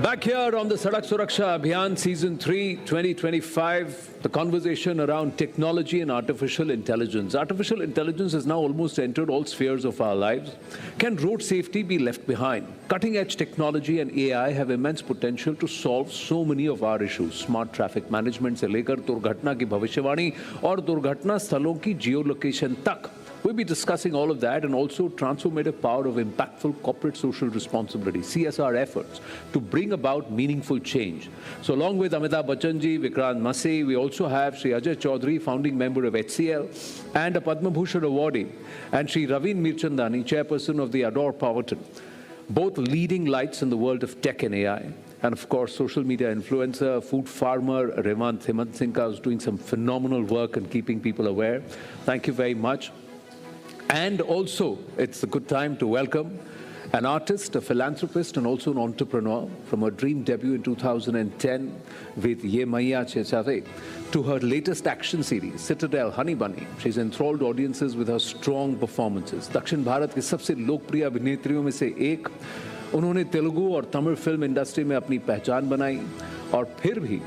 Back here on the Sadak Suraksha Abhiyan Season 3, 2025, the conversation around technology and artificial intelligence. Artificial intelligence has now almost entered all spheres of our lives. Can road safety be left behind? Cutting-edge technology and AI have immense potential to solve so many of our issues. Smart traffic management से लेकर दुर्घटना की भविष्यवाणी और दुर्घटना स्थलों की geolocation तक. We'll be discussing all of that and also transformative power of impactful corporate social responsibility, CSR efforts, to bring about meaningful change. So along with Amitabh Bachchan ji, Vikrant Massey, we also have Shri Ajay Chaudhary, founding member of HCL, and a Padma Bhushan awardee, and Shri Raveen Mirchandani, chairperson of the Adore Poverton, both leading lights in the world of tech and AI. And of course, social media influencer, food farmer, Revant Himansingka is doing some phenomenal work in keeping people aware. Thank you very much. And also, it's a good time to welcome an artist, a philanthropist, and also an entrepreneur from her dream debut in 2010 with Ye Maiya Chechave to her latest action series, Citadel Honey Bunny. She's enthralled audiences with her strong performances. दक्षिण भारत की सबसे लोकप्रिय अभिनेत्रियों में से एक, उन्होंने तेलुगु और Tamil film industry में अपनी पहचान बनाई और फिर भी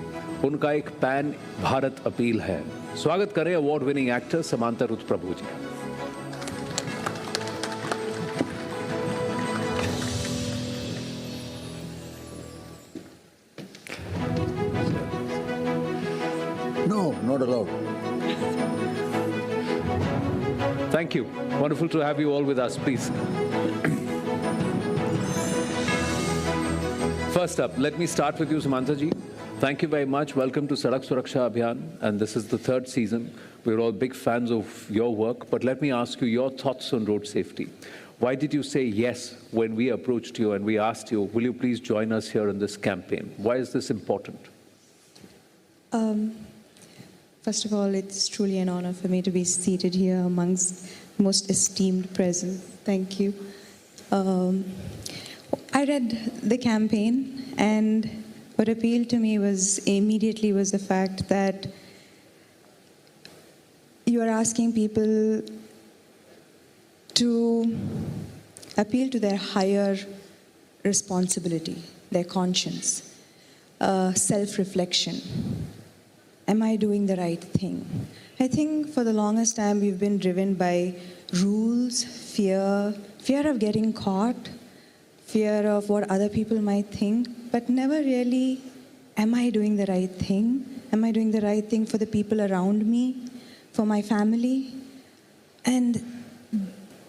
उनका एक पैन भारत अपील है. स्वागत करें award winning actor Samantha Ruth Prabhu ji. No, not allowed. Thank you. Wonderful to have you all with us, please. First up, let me start with you, Samantha ji. Thank you very much. Welcome to Sadak Suraksha Abhiyan, and this is the third season. We're all big fans of your work, but let me ask you your thoughts on road safety. Why did you say yes when we approached you and we asked you, will you please join us here in this campaign? Why is this important? First of all, it's truly an honor for me to be seated here amongst most esteemed present. Thank you. I read the campaign, and what appealed to me was the fact that you are asking people to appeal to their higher responsibility, their conscience, self-reflection. Am I doing the right thing? I think for the longest time we've been driven by rules, fear of getting caught, fear of what other people might think, but never really, am I doing the right thing? Am I doing the right thing for the people around me, for my family? And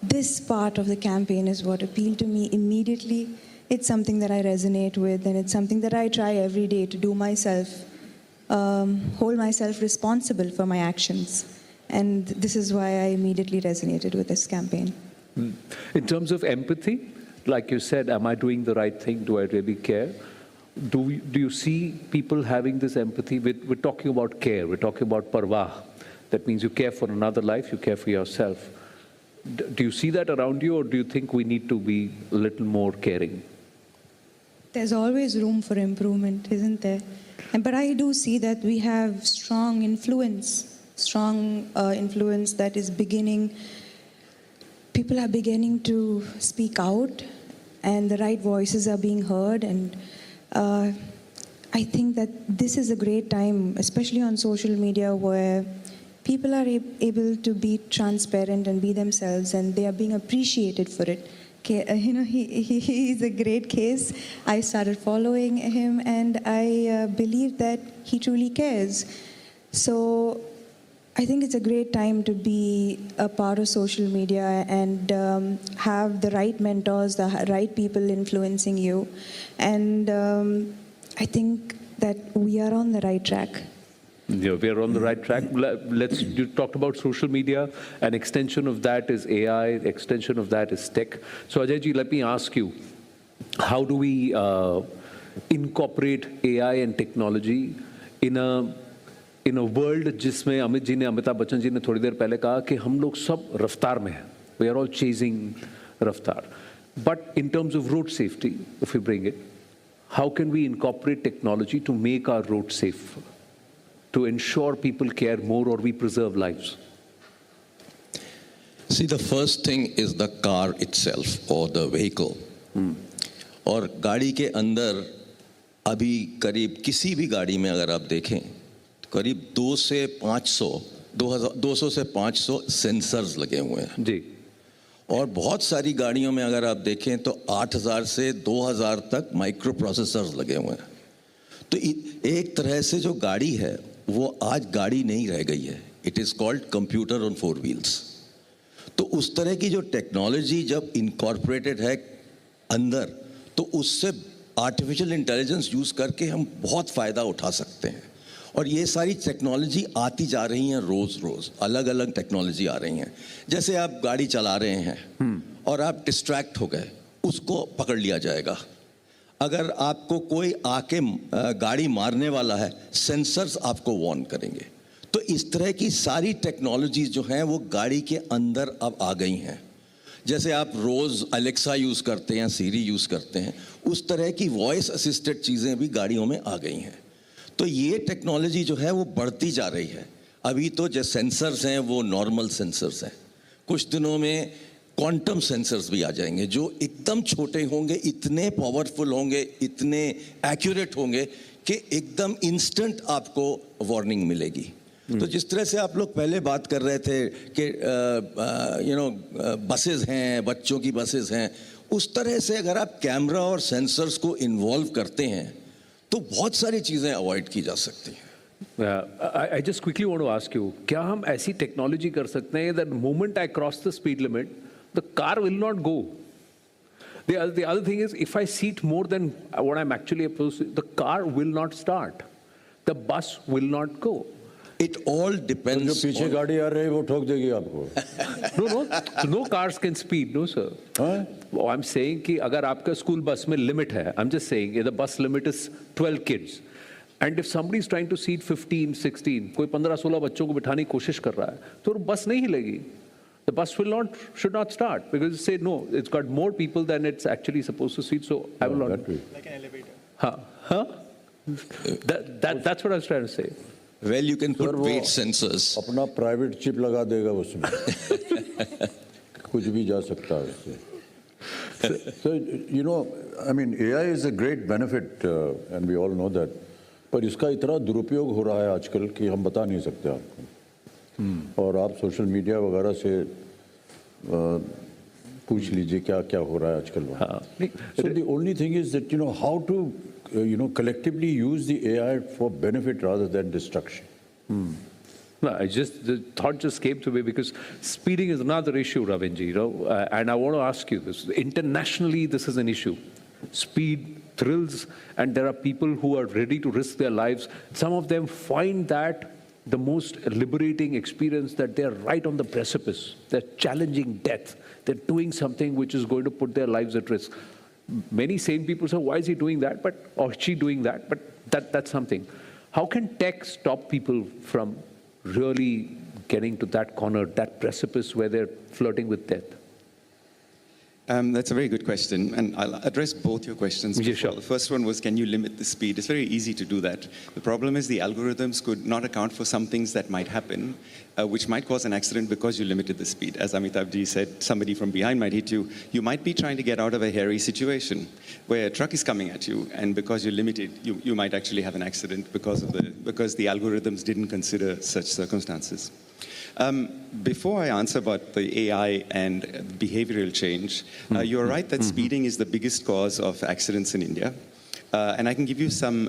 this part of the campaign is what appealed to me immediately. It's something that I resonate with, and it's something that I try every day to do myself. Hold myself responsible for my actions. And this is why I immediately resonated with this campaign. In terms of empathy, like you said, am I doing the right thing? Do I really care? Do you see people having this empathy? We're talking about care. We're talking about parvah. That means you care for another life, you care for yourself. Do you see that around you, or do you think we need to be a little more caring? There's always room for improvement, isn't there? But I do see that we have strong influence that is beginning. People are beginning to speak out, and the right voices are being heard. And I think that this is a great time, especially on social media, where people are able to be transparent and be themselves, and they are being appreciated for it. He's a great case. I started following him, and I believe that he truly cares. So I think it's a great time to be a part of social media and have the right mentors, the right people influencing you. And I think that we are on the right track. Yeah, we are on the right track. You talked about social media. An extension of that is AI. Extension of that is tech. So Ajay ji, let me ask you, how do we incorporate AI and technology in a world जिसमें अमित जी ने, अमिताभ बच्चन जी ने थोड़ी देर पहले कहा कि हम लोग सब रफ्तार में हैं. We are all chasing रफ्तार. But in terms of road safety, if we bring it, how can we incorporate technology to make our roads safe? To ensure people care more or we preserve lives? See, the first thing is the car itself or the vehicle. और गाड़ी के अंदर अभी करीब किसी भी गाड़ी में अगर आप देखें तो करीब 200 से 500 सेंसर्स लगे हुए हैं जी। और बहुत सारी गाड़ियों में अगर आप देखें तो 8000 से 2000 तक माइक्रो प्रोसेसर्स लगे हुए हैं। तो एक तरह से जो गाड़ी है वो आज गाड़ी नहीं रह गई है, it is called computer on 4 wheels. तो उस तरह की जो टेक्नोलॉजी जब इनकॉर्पोरेटेड है अंदर, तो उससे आर्टिफिशियल इंटेलिजेंस यूज़ करके हम बहुत फ़ायदा उठा सकते हैं। और ये सारी टेक्नोलॉजी आती जा रही हैं, रोज़ रोज़ अलग अलग टेक्नोलॉजी आ रही हैं। जैसे आप गाड़ी चला रहे हैं और आप डिस्ट्रैक्ट हो गए, उसको पकड़ लिया जाएगा। अगर आपको कोई आके गाड़ी मारने वाला है, सेंसर्स आपको वार्न करेंगे। तो इस तरह की सारी टेक्नोलॉजीज जो हैं वो गाड़ी के अंदर अब आ गई हैं। जैसे आप रोज़ अलेक्सा यूज़ करते हैं, सीरी यूज़ करते हैं, उस तरह की वॉइस असिस्टेड चीज़ें भी गाड़ियों में आ गई हैं। तो ये टेक्नोलॉजी जो है वो बढ़ती जा रही है। अभी तो जो सेंसर्स हैं वो नॉर्मल सेंसर्स हैं, कुछ दिनों में क्वांटम सेंसर्स भी आ जाएंगे जो एकदम छोटे होंगे, इतने पावरफुल होंगे, इतने एक्यूरेट होंगे कि एकदम इंस्टेंट आपको वार्निंग मिलेगी। तो जिस तरह से आप लोग पहले बात कर रहे थे कि बसेस हैं, बच्चों की बसेस हैं, उस तरह से अगर आप कैमरा और सेंसर्स को इन्वॉल्व करते हैं तो बहुत सारी चीज़ें अवॉइड की जा सकती हैं। I just quickly want to ask you, क्या हम ऐसी टेक्नोलॉजी कर सकते हैं that moment I cross the speed limit, the car will not go? The other thing is, if I seat more than what I'm actually supposed to, the car will not start. The bus will not go. It all depends. जो पीछे गाड़ी आ रही है वो ठोक देगी आपको। No cars can speed, no sir. Oh, I'm saying कि अगर आपका स्कूल बस में लिमिट है, I'm just saying the bus limit is 12 kids. And if somebody is trying to seat 15, 16, कोई 15-16 बच्चों को बिठाने की कोशिश कर रहा है, तो बस नहीं हिलेगी. The bus should not start because it say no, it's got more people than it's actually supposed to seat, so I will not. Like an elevator. Huh? That's what I was trying to say. Well, you can put Sir, weight वो sensors. अपना private chip लगा देगा उसमें, कुछ भी जा सकता है उससे। So I mean AI is a great benefit and we all know that, पर इसका इतना दुरुपयोग हो रहा है आजकल कि हम बता नहीं सकते आपको। और आप सोशल मीडिया वगैरह से पूछ लीजिए क्या क्या हो रहा है आजकल वहाँ। So the only thing is that how to collectively use the AI for benefit rather than destruction. No, the thought just came to me because speeding is another issue, Ravinji, and I want to ask you this. Internationally, this is an issue. Speed, thrills, and there are people who are ready to risk their lives. Some of them find that the most liberating experience, that they're right on the precipice. They're challenging death. They're doing something which is going to put their lives at risk. Many sane people say, why is he doing that? Or she doing that? But that's something. How can tech stop people from really getting to that corner, that precipice where they're flirting with death? That's a very good question, and I'll address both your questions. Yeah, sure. The first one was, can you limit the speed? It's very easy to do that. The problem is the algorithms could not account for some things that might happen, which might cause an accident because you limited the speed. As Amitabh Ji said, somebody from behind might hit you. You might be trying to get out of a hairy situation where a truck is coming at you, and because you limit it, you might actually have an accident because the algorithms didn't consider such circumstances. Before I answer about the AI and behavioral change, you're right that speeding is the biggest cause of accidents in India. And I can give you some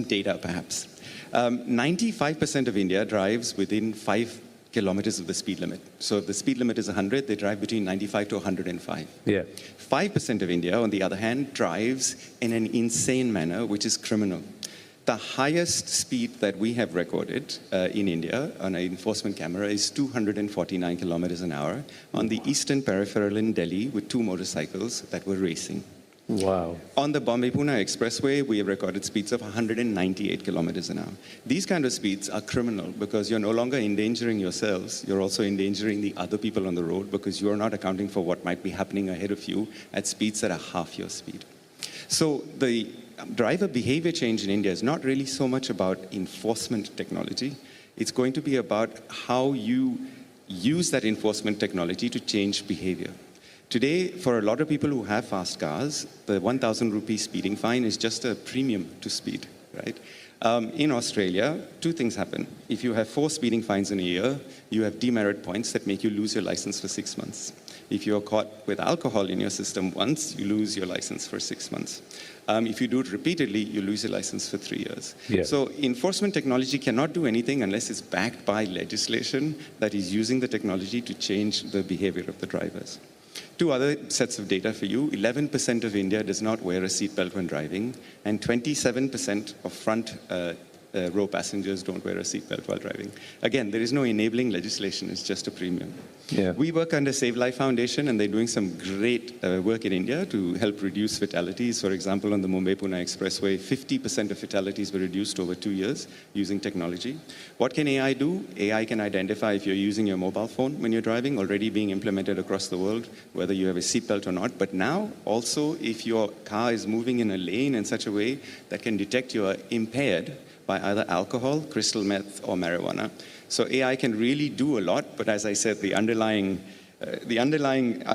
data, perhaps. 95% of India drives within 5 kilometers of the speed limit. So if the speed limit is 100, they drive between 95 to 105. Yeah. 5% of India, on the other hand, drives in an insane manner, which is criminal. The highest speed that we have recorded in India on an enforcement camera is 249 kilometers an hour on the eastern peripheral in Delhi with 2 motorcycles that were racing. Wow. On the Bombay-Pune Expressway, we have recorded speeds of 198 kilometers an hour. These kind of speeds are criminal because you're no longer endangering yourselves, you're also endangering the other people on the road because you're not accounting for what might be happening ahead of you at speeds that are half your speed. So the driver behavior change in India is not really so much about enforcement technology. It's going to be about how you use that enforcement technology to change behavior. Today, for a lot of people who have fast cars, the 1,000 rupee speeding fine is just a premium to speed, right? In Australia, two things happen. If you have 4 speeding fines in a year, you have demerit points that make you lose your license for 6 months. If you're caught with alcohol in your system once, you lose your license for 6 months. If you do it repeatedly, you lose your license for 3 years. Yeah. So enforcement technology cannot do anything unless it's backed by legislation that is using the technology to change the behavior of the drivers. 2 other sets of data for you. 11% of India does not wear a seatbelt when driving, and 27% of front row passengers don't wear a seatbelt while driving. Again, there is no enabling legislation, it's just a premium. Yeah. We work under Save Life Foundation, and they're doing some great work in India to help reduce fatalities. For example, on the Mumbai-Pune Expressway, 50% of fatalities were reduced over 2 years using technology. What can AI do? AI can identify if you're using your mobile phone when you're driving, already being implemented across the world, whether you have a seatbelt or not. But now, also, if your car is moving in a lane in such a way that can detect you are impaired by either alcohol, crystal meth, or marijuana. So AI can really do a lot, but as I said, the underlying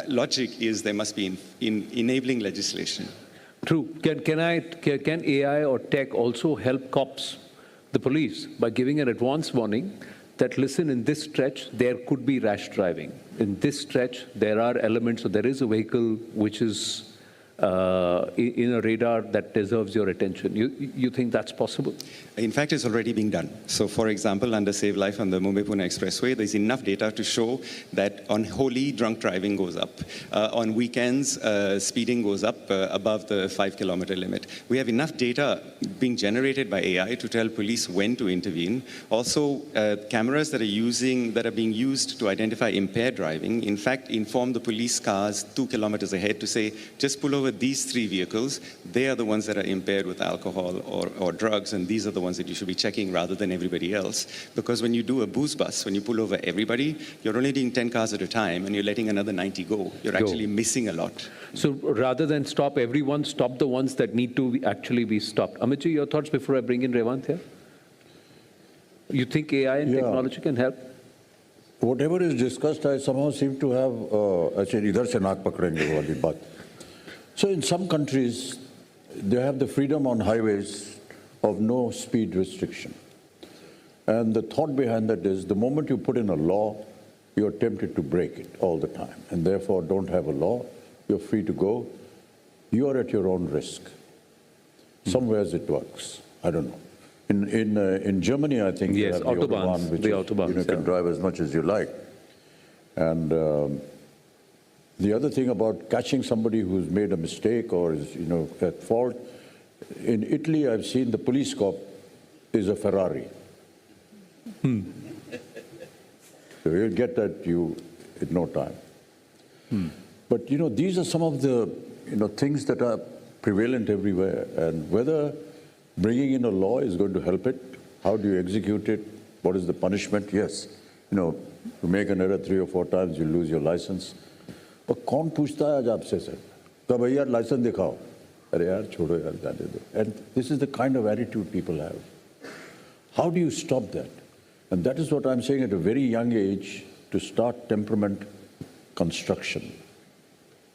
logic is there must be in enabling legislation. True. Can AI or tech also help cops, the police, by giving an advance warning that, listen, in this stretch, there could be rash driving. In this stretch, there are elements, or there is a vehicle which is in a radar that deserves your attention. You think that's possible? In fact, it's already being done. So, for example, under Save Life on the Mumbai-Pune Expressway, there's enough data to show that on Holi, drunk driving goes up. On weekends, speeding goes up above the 5-kilometer limit. We have enough data being generated by AI to tell police when to intervene. Also, cameras that are being used to identify impaired driving, in fact, inform the police cars 2 kilometers ahead to say, just pull over these 3 vehicles. They are the ones that are impaired with alcohol or drugs, and these are the ones that you should be checking rather than everybody else. Because when you do a booze bus, when you pull over everybody, you're only doing 10 cars at a time, and you're letting another 90 go. You're actually missing a lot. So rather than stop everyone, stop the ones that need to actually be stopped. Amitji, your thoughts before I bring in Revant here? You think AI and technology can help? Whatever is discussed, I somehow seem to have, ऐसे इधर से नाक पकड़ेंगे वो वाली बात. So in some countries, they have the freedom on highways of no speed restriction. And the thought behind that is the moment you put in a law, you're tempted to break it all the time. And therefore, don't have a law. You're free to go. You are at your own risk. Somewheres it works. I don't know. In Germany, I think Yes, they have the Autobahn, which Autobahns, you can drive as much as you like. And the other thing about catching somebody who's made a mistake or is at fault, in Italy, I've seen the police cop is a Ferrari. So you'll get that in no time. But these are some of the things that are prevalent everywhere, and whether bringing in a law is going to help it, how do you execute it, what is the punishment? Yes, you make an error 3 or 4 times, you lose your license. और कौन पूछता है आज आपसे sir कब यार licence दिखाओ अरे यार छोड़ो यार जाने दो. And this is the kind of attitude people have. How do you stop that? And that is what I'm saying, at a very young age, to start temperament construction.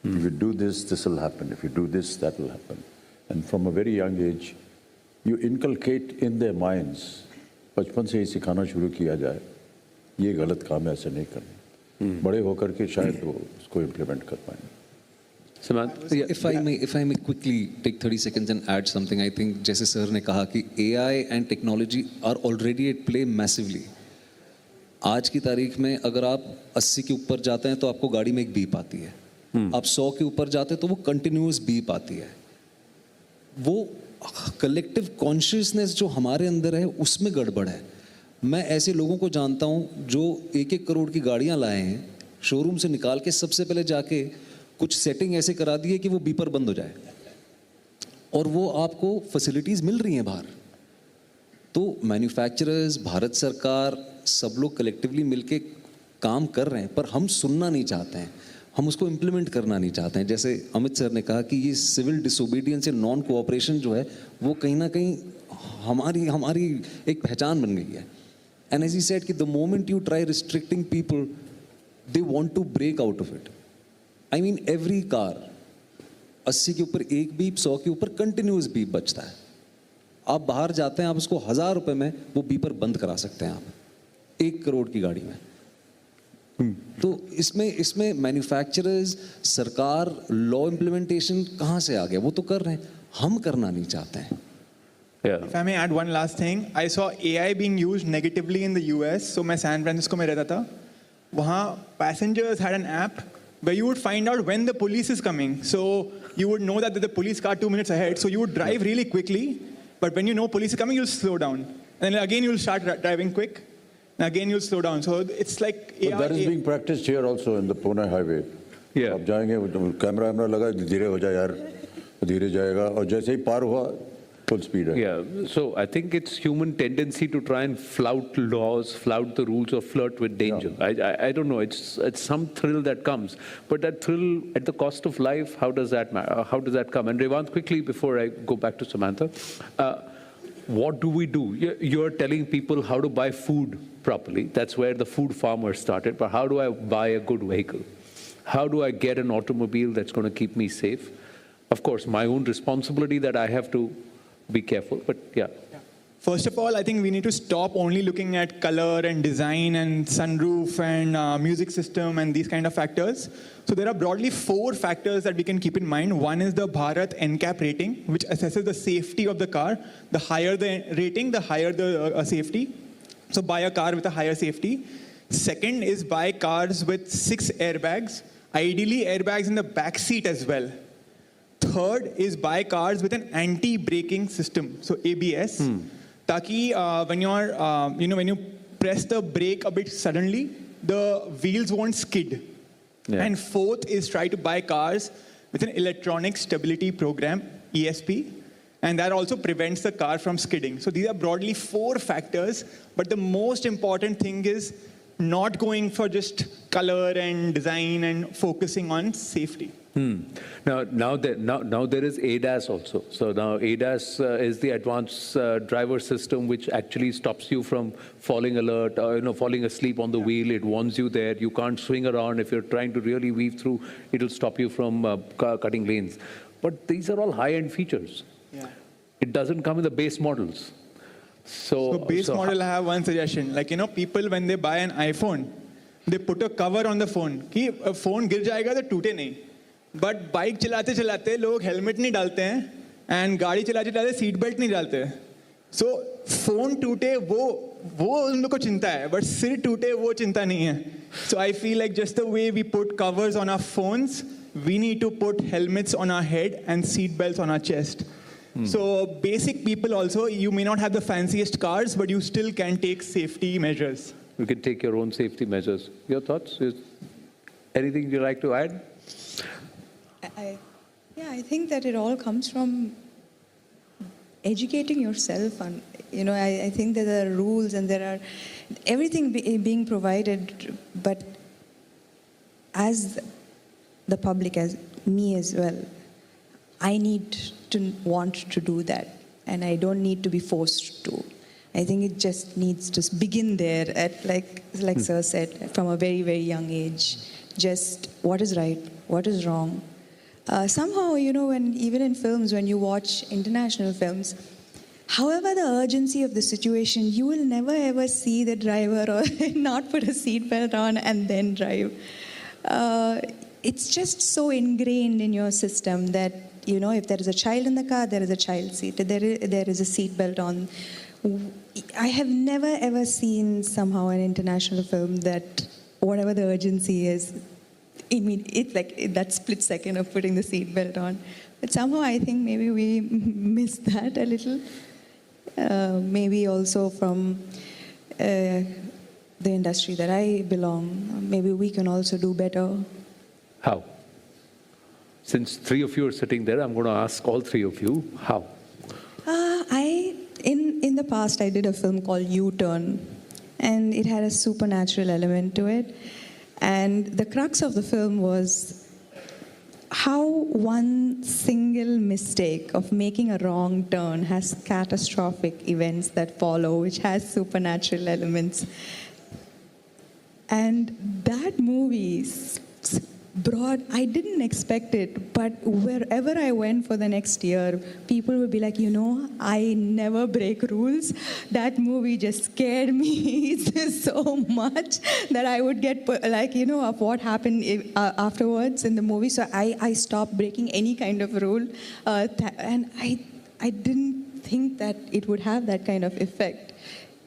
If you do this, this will happen. If you do this, that will happen. And from a very young age, you inculcate in their minds, बचपन से ही सिखाना शुरू किया जाए, ये गलत काम है, ऐसे नहीं करना. बड़े होकर के शायद वो उसको implement कर पाएंगे. Samantha? If I may quickly take 30 seconds and add something, I think जैसे सर ने कहा कि AI and technology are already at play massively. आज की तारीख में अगर आप 80 के ऊपर जाते हैं तो आपको गाड़ी में एक बीप आती है. आप 100 के ऊपर जाते हैं तो वो कंटिन्यूअस बीप आती है. वो कलेक्टिव कॉन्शियसनेस जो हमारे अंदर है उसमें गड़बड़ है. मैं ऐसे लोगों को जानता हूँ जो 1-1 करोड़ की गाड़ियाँ लाए हैं, शोरूम से निकाल के सबसे पहले जाके कुछ सेटिंग ऐसे करा दी है कि वो बीपर बंद हो जाए, और वो आपको फैसिलिटीज़ मिल रही हैं बाहर. तो मैन्युफैक्चरर्स, भारत सरकार, सब लोग कलेक्टिवली मिलके काम कर रहे हैं, पर हम सुनना नहीं चाहते हैं, हम उसको इम्प्लीमेंट करना नहीं चाहते हैं. जैसे अमित सर ने कहा कि ये सिविल डिसोबीडियंस या नॉन कोऑपरेशन जो है वो कहीं ना कहीं हमारी एक पहचान बन गई है. एंड एज ही सेड कि the moment you try restricting people, they want to break out of it. I mean every car 80 के ऊपर एक बीप, 100 के ऊपर कंटिन्यूस बीप बजता है। आप बाहर जाते हैं, आप उसको 1000 रुपए में वो बीपर बंद करा सकते हैं आप 1 करोड़ की गाड़ी में। तो इसमें मैन्युफैक्चरर्स, सरकार, लॉ इम्प्लीमेंटेशन कहाँ से आ गया? वो तो कर रहे हैं, हम करना नहीं चाहते हैं। Yeah. If I may add one last thing, I saw AI being used negatively in the US. So मैं San Francisco में रहता था. वहाँ passengers had an app where you would find out when the police is coming. So you would know that the police car 2 minutes ahead. So you would drive really quickly, but when you know police is coming, you'll slow down. And then again you'll start driving quick. And again you'll slow down. So it's like But that is being practiced here also in the Pune highway. Yeah. आप जाएंगे, camera लगा, धीरे हो जाए यार, धीरे जाएगा, और जैसे ही पार हुआ full speed है। Yeah, so I think it's human tendency to try and flout laws, flout the rules, or flirt with danger. I don't know. It's some thrill that comes, but that thrill at the cost of life. How does that matter? How does that come? And Revant, quickly before I go back to Samantha, what do we do? You're telling people how to buy food properly. That's where the food farmer started. But how do I buy a good vehicle? How do I get an automobile that's going to keep me safe? Of course, my own responsibility that I have to be careful, but yeah. First of all, I think we need to stop only looking at color and design and sunroof and music system and these kind of factors. So there are broadly 4 factors that we can keep in mind. One is the Bharat NCAP rating, which assesses the safety of the car. The higher the rating, the higher the safety. So buy a car with a higher safety. Second is buy cars with 6 airbags, ideally airbags in the back seat as well. Third is buy cars with an anti-braking system, so ABS. Taki, when you press the brake a bit suddenly, the wheels won't skid. Yeah. And fourth is try to buy cars with an electronic stability program, ESP, and that also prevents the car from skidding. So these are broadly 4 factors, but the most important thing is not going for just color and design and focusing on safety. Now there is ADAS also. So now ADAS is the advanced driver system, which actually stops you from falling alert, or falling asleep on the wheel. It warns you there. You can't swing around. If you're trying to really weave through, it'll stop you from cutting lanes. But these are all high-end features. Yeah. It doesn't come in the base models. So base model, I have one suggestion. Like, people when they buy an iPhone, they put a cover on the phone. कि phone गिर जाएगा तो टूटे नहीं. But bike चलाते चलाते लोग helmet नहीं डालते हैं and गाड़ी चलाते चलाते सीट बेल्ट नहीं डालते हैं. So phone टूटे वो उन लोग को चिंता है, but सिर टूटे वो चिंता नहीं है. So I feel like just the way we put covers on our phones, we need to put helmets on our head and seat belts on our chest. So basic people also, you may not have the fanciest cars, but you still can take safety measures. You can take your own safety measures. Your thoughts? Anything you'd like to add? I think that it all comes from educating yourself. And I think that there are rules and there are everything being provided, but as the public, as me as well, I need to want to do that, and I don't need to be forced to. I think it just needs to begin there at like Sir said, from a very, very young age. Just what is right, what is wrong. Somehow, when even in films, when you watch international films, however the urgency of the situation, you will never ever see the driver or not put a seatbelt on and then drive. It's just so ingrained in your system that, if there is a child in the car, there is a child seat. There is a seatbelt on. I have never ever seen somehow an international film that whatever the urgency is, it's like that split second of putting the seatbelt on. But somehow I think maybe we miss that a little. Maybe also from the industry that I belong, maybe we can also do better. How? Since 3 of you are sitting there, I'm going to ask all 3 of you, how? In the past, I did a film called U-Turn, and it had a supernatural element to it. And the crux of the film was how one single mistake of making a wrong turn has catastrophic events that follow, which has supernatural elements. And that movie broad. I didn't expect it, but wherever I went for the next year, people would be like, you know, I never break rules. That movie just scared me so much that I would get like, you know, of what happened afterwards in the movie. So I stopped breaking any kind of rule, and I didn't think that it would have that kind of effect.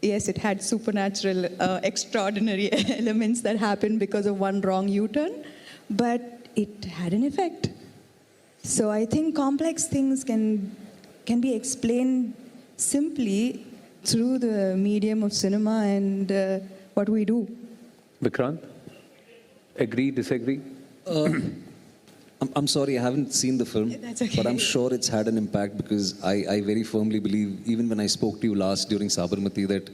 Yes, it had supernatural, extraordinary elements that happened because of one wrong U-turn, but it had an effect. So I think complex things can be explained simply through the medium of cinema and what we do. Vikrant? Agree, disagree? I'm sorry, I haven't seen the film, That's okay. but I'm sure it's had an impact because I very firmly believe, even when I spoke to you last during Sabarmati, that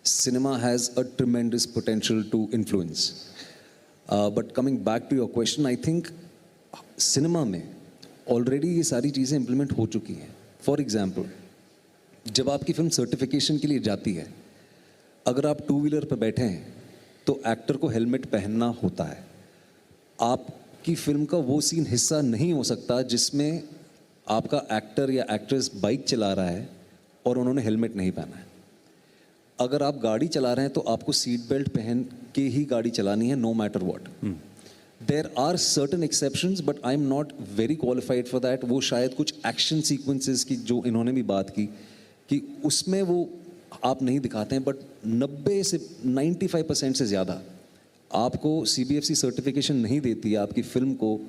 cinema has a tremendous potential to influence. But coming back to your question, I think cinema में already ये सारी चीज़ें implement हो चुकी हैं. For example, जब आपकी film certification के लिए जाती है, अगर आप 2 व्हीलर पर बैठे हैं तो एक्टर को हेलमेट पहनना होता है. आपकी फिल्म का वो सीन हिस्सा नहीं हो सकता जिसमें आपका एक्टर या एक्ट्रेस बाइक चला रहा है और उन्होंने हेलमेट नहीं पहना है. अगर आप गाड़ी चला रहे हैं तो आपको सीट बेल्ट पहन के ही गाड़ी चलानी है, no matter what. There are certain exceptions but I am not very qualified for that. वो शायद कुछ एक्शन सीक्वेंसेस की जो इन्होंने भी बात की कि उसमें वो आप नहीं दिखाते हैं, बट 90 से 95% से ज़्यादा आपको CBFC सर्टिफिकेशन नहीं देती है आपकी फिल्म को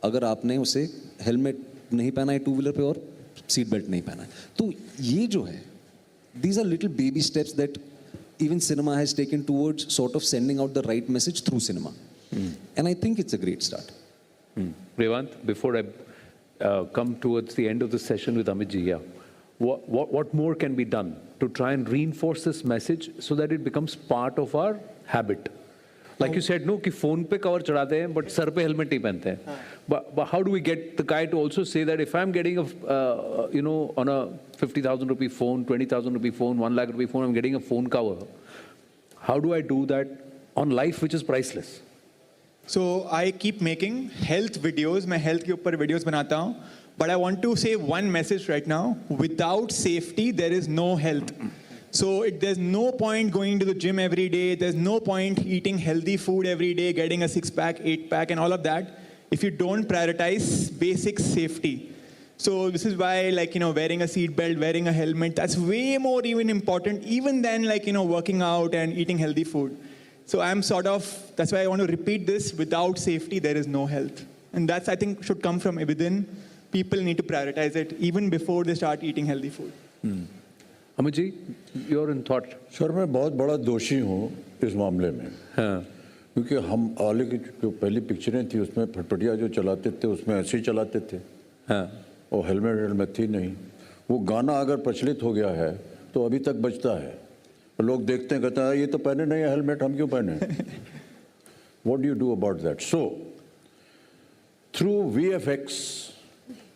अगर आपने उसे हेलमेट नहीं पहना है 2 व्हीलर पे और सीट बेल्ट नहीं पहना है. तो ये जो है, these are little baby steps that even cinema has taken towards sort of sending out the right message through cinema. And I think it's a great start. Revant, before I come towards the end of the session with Amit ji, what more can be done to try and reinforce this message so that it becomes part of our habit? Like you said, no, कि phone पे cover चढ़ाते हैं, but sir पे helmet नहीं पहनते हैं. But how do we get the guy to also say that if I'm getting on a 50,000 rupee phone, 20,000 rupee phone, 1 lakh rupee phone, I'm getting a phone cover. How do I do that on life which is priceless? So I keep making health videos. मैं health के ऊपर videos बनाता हूँ. But I want to say one message right now. Without safety, there is no health. So there's no point going to the gym every day. There's no point eating healthy food every day, getting a 6-pack, 8-pack, and all of that if you don't prioritize basic safety. So this is why, like, wearing a seat belt, wearing a helmet, that's way more even important even than, like, working out and eating healthy food. So that's why I want to repeat this. Without safety, there is no health. And that's, I think, should come from within. People need to prioritize it even before they start eating healthy food. Amit ji, you're in thought. Sir मैं बहुत बड़ा दोषी हूँ इस मामले में. हाँ. क्योंकि हम आले की जो पहली पिक्चरें थी उसमें फटफटिया जो चलाते थे उसमें ऐसे ही चलाते थे. हाँ. और हेलमेट थी नहीं. वो गाना अगर प्रचलित हो गया है तो अभी तक बजता है. लोग देखते हैं, कहते हैं ये तो पहने नहीं है हेलमेट, हम क्यों पहने? What do you do about that? So, through VFX,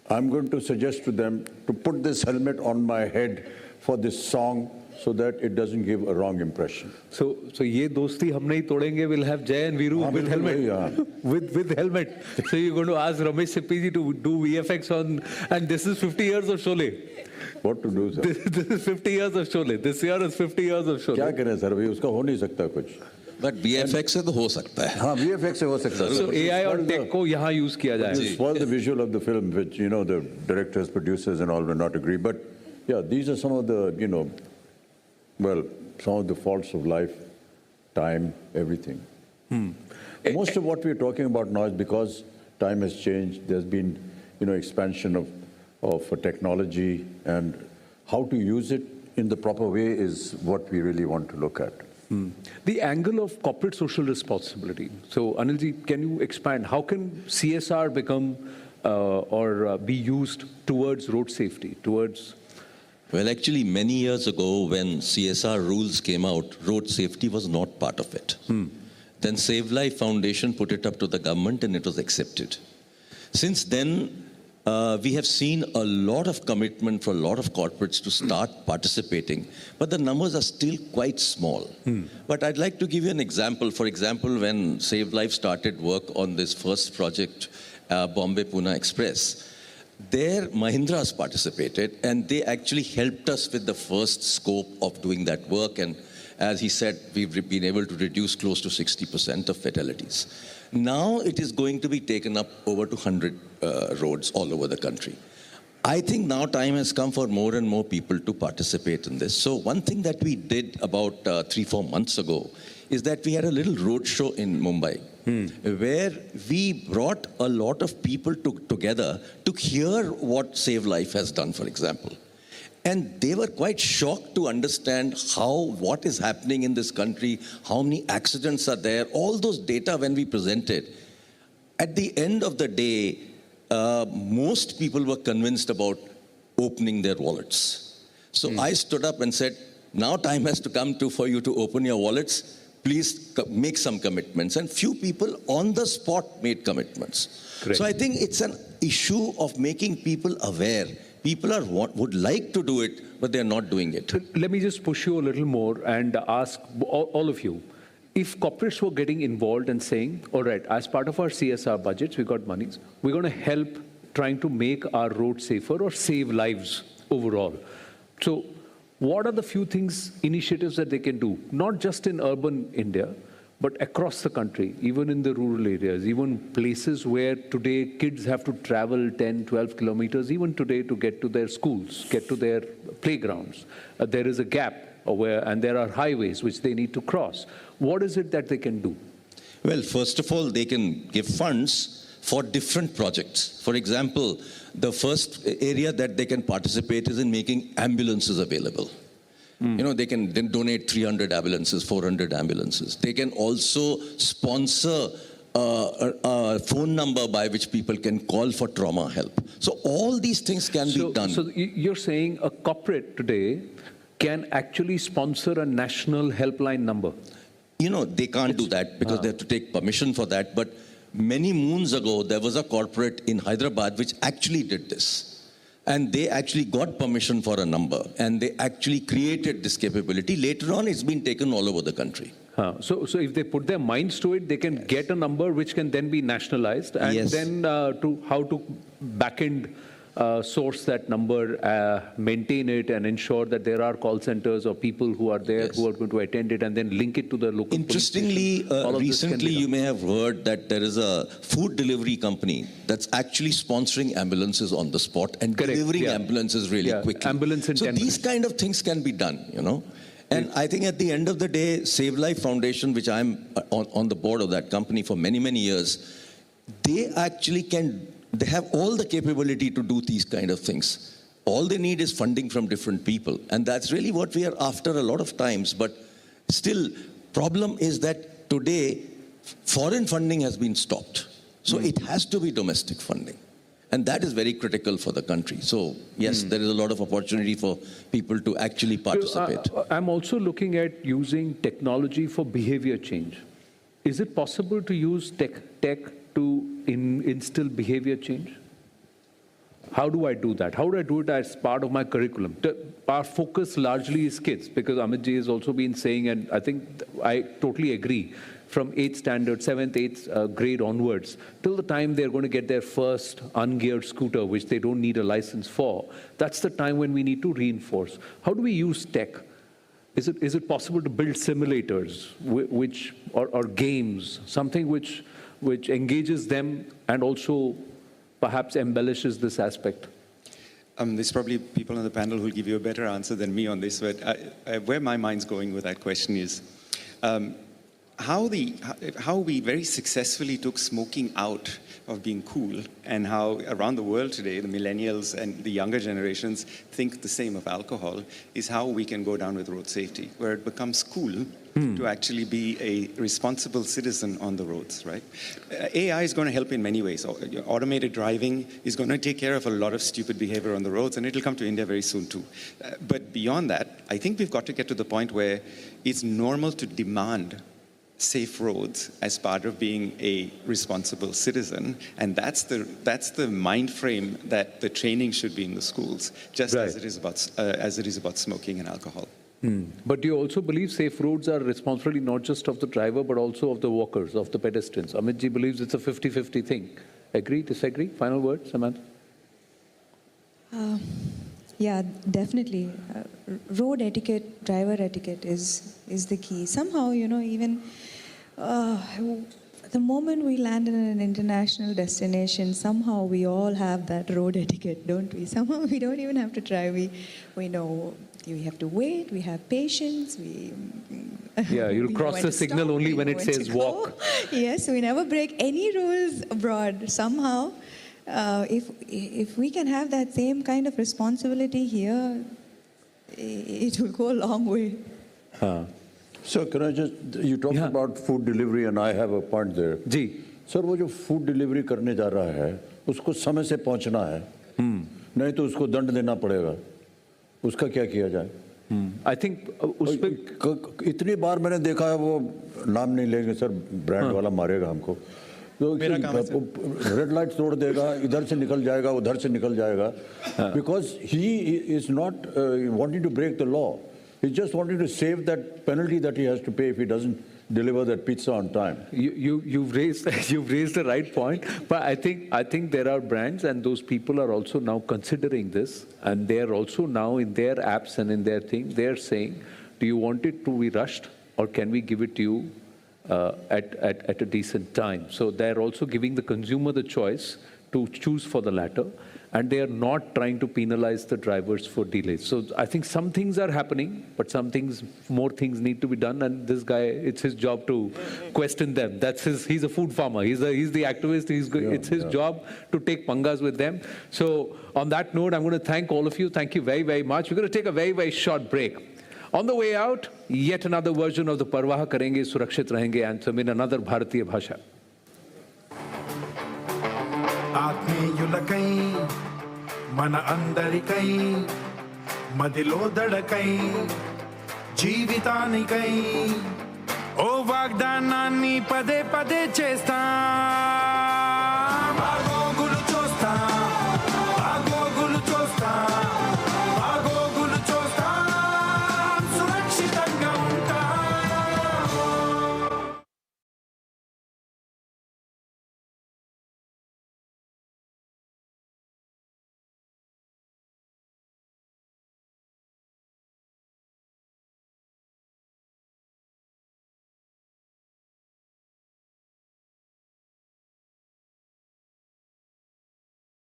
I'm going to suggest to them to put this helmet on my head for this song so that it doesn't give a wrong impression. So ये दोस्ती हम नहीं तोड़ेंगे. We'll have Jay and Viru with helmet. With helmet. So you're going to ask Ramesh Sippy ji to do VFX on, and this is 50 years of Sholay. What to do, sir? This is 50 years of Sholay. This year is 50 years of Sholay. क्या करें sir, भाई उसका हो नहीं सकता कुछ. But VFX से तो हो सकता है. हाँ, VFX से हो सकता है. So AI और tech को यहाँ use किया जाए. You spoil the visual of the film, which the directors, producers, and all will not agree. But yeah, these are some of the some of the faults of life, time, everything. Most of what we're talking about now is because time has changed. There's been expansion of technology, and how to use it in the proper way is what we really want to look at. The angle of corporate social responsibility. So, Anilji, can you expand? How can CSR become or be used towards road safety, towards... Well, actually, many years ago, when CSR rules came out, road safety was not part of it. Then Save Life Foundation put it up to the government and it was accepted. Since then, we have seen a lot of commitment for a lot of corporates to start participating, but the numbers are still quite small. But I'd like to give you an example. For example, when Save Life started work on this first project, Bombay-Pune Express, there Mahindras participated, and they actually helped us with the first scope of doing that work. And as he said, we've been able to reduce close to 60% of fatalities. Now it is going to be taken up over to 100 roads all over the country. I think now time has come for more and more people to participate in this. So one thing that we did about 3-4 months ago is that we had a little road show in Mumbai, where we brought a lot of people together to hear what Save Life has done, for example. And they were quite shocked to understand what is happening in this country, how many accidents are there, all those data when we presented. At the end of the day, most people were convinced about opening their wallets. So I stood up and said, now time has to come for you to open your wallets. Please make some commitments. And few people on the spot made commitments. Great. So I think it's an issue of making people aware. People would like to do it, but they're not doing it. Let me just push you a little more and ask all of you, if corporates were getting involved and saying, all right, as part of our CSR budgets, we got monies, we're going to help trying to make our roads safer or save lives overall. So what are the few initiatives that they can do, not just in urban India, but across the country, even in the rural areas, even places where today kids have to travel 10, 12 kilometers, even today to get to their schools, get to their playgrounds. There is a gap and there are highways which they need to cross. What is it that they can do? Well, first of all, they can give funds for different projects. For example, the first area that they can participate is in making ambulances available. You know, they can then donate 300 ambulances, 400 ambulances. They can also sponsor a phone number by which people can call for trauma help. So all these things can be done. So you're saying a corporate today can actually sponsor a national helpline number? You know, they can't do that because they have to take permission for that. But many moons ago, there was a corporate in Hyderabad which actually did this. And they actually got permission for a number, and they actually created this capability. Later on, it's been taken all over the country. So if they put their minds to it, they can get a number which can then be nationalized, and Yes. then how to back-end source that number, maintain it, and ensure that there are call centers or people who are there Yes. who are going to attend it, and then link it to the local police Interestingly, station. All of this can be recently done. you may have heard that there is a food delivery company that's actually sponsoring ambulances on the spot and Correct, delivering yeah. ambulances really Yeah, quickly. ambulance in so 10 these minutes. kind of things can be done, you know. And I think at the end of the day, Save Life Foundation, which I'm on the board of that company for many, many years, they actually they have all the capability to do these kind of things. All they need is funding from different people. And that's really what we are after a lot of times. But still, problem is that today, foreign funding has been stopped. So it has to be domestic funding. And that is very critical for the country. So yes, there is a lot of opportunity for people to actually participate. I'm also looking at using technology for behavior change. Is it possible to use tech to instill behavior change? How do I do that? How do I do it as part of my curriculum? Our focus largely is kids, because Amit ji has also been saying, and I think I totally agree, from 8th standard, 7th, 8th grade onwards, till the time they're going to get their first ungeared scooter, which they don't need a license for, that's the time when we need to reinforce. How do we use tech? Is it possible to build simulators or games, something which engages them and also perhaps embellishes this aspect? There's probably people on the panel who will give you a better answer than me on this, but where my mind's going with that question is how we very successfully took smoking out of being cool, and how around the world today, the millennials and the younger generations think the same of alcohol, is how we can go down with road safety, where it becomes cool to actually be a responsible citizen on the roads, right? AI is going to help in many ways. Automated driving is going to take care of a lot of stupid behavior on the roads, and it'll come to India very soon too. But beyond that, I think we've got to get to the point where it's normal to demand safe roads as part of being a responsible citizen, and that's the mind frame that the training should be in the schools, just as Right. it is about smoking and alcohol. But do you also believe safe roads are responsibility not just of the driver, but also of the walkers, of the pedestrians? Amit ji believes it's a 50-50 thing. Agree, disagree? Final word, Samantha? Yeah, definitely. Road etiquette, driver etiquette is the key. Somehow, even the moment we land in an international destination, somehow we all have that road etiquette, don't we? Somehow we don't even have to try. We know we have to wait. We have patience. Yeah, you'll we know cross when the to signal stop, only we when know it to says go. walk. Yes, we never break any rules abroad. Somehow, if we can have that same kind of responsibility here, it will go a long way. So can I just, you talked Yeah. about food delivery and I have a point there. Ji. Sir वो जो food delivery करने जा रहा है उसको समय से पहुंचना है नहीं तो उसको दंड देना पड़ेगा उसका क्या किया जाए I think उस पे इतनी बार मैंने देखा है वो नाम नहीं लेंगे सर ब्रांड वाला मारेगा हमको तो मेरा काम है सर। रेड लाइट तोड़ देगा इधर से निकल जाएगा उधर से निकल जाएगा because he is not wanting to break the law he just wanting to save that penalty that he has to pay if he doesn't deliver that pizza on time. you've raised the right point, but I think there are brands and those people are also now considering this, and they are also now in their apps and in their thing they are saying, do you want it to be rushed or can we give it to you at a decent time? So they are also giving the consumer the choice to choose for the latter, and they are not trying to penalize the drivers for delays. So I think some things are happening, but more things need to be done. And this guy, it's his job to question them. He's a food farmer. He's the activist. It's his job to take pangas with them. So on that note, I'm going to thank all of you. Thank you very, very much. We're going to take a very, very short break. On the way out, yet another version of the Parwah Karenge, Surakshit Rahenge anthem in another Bharatiya Bhasha. ఆత్మీయులకై మన అందరికై మదిలో దడకై జీవితానికై ఓ వాగ్దానాన్ని పదే పదే చేస్తా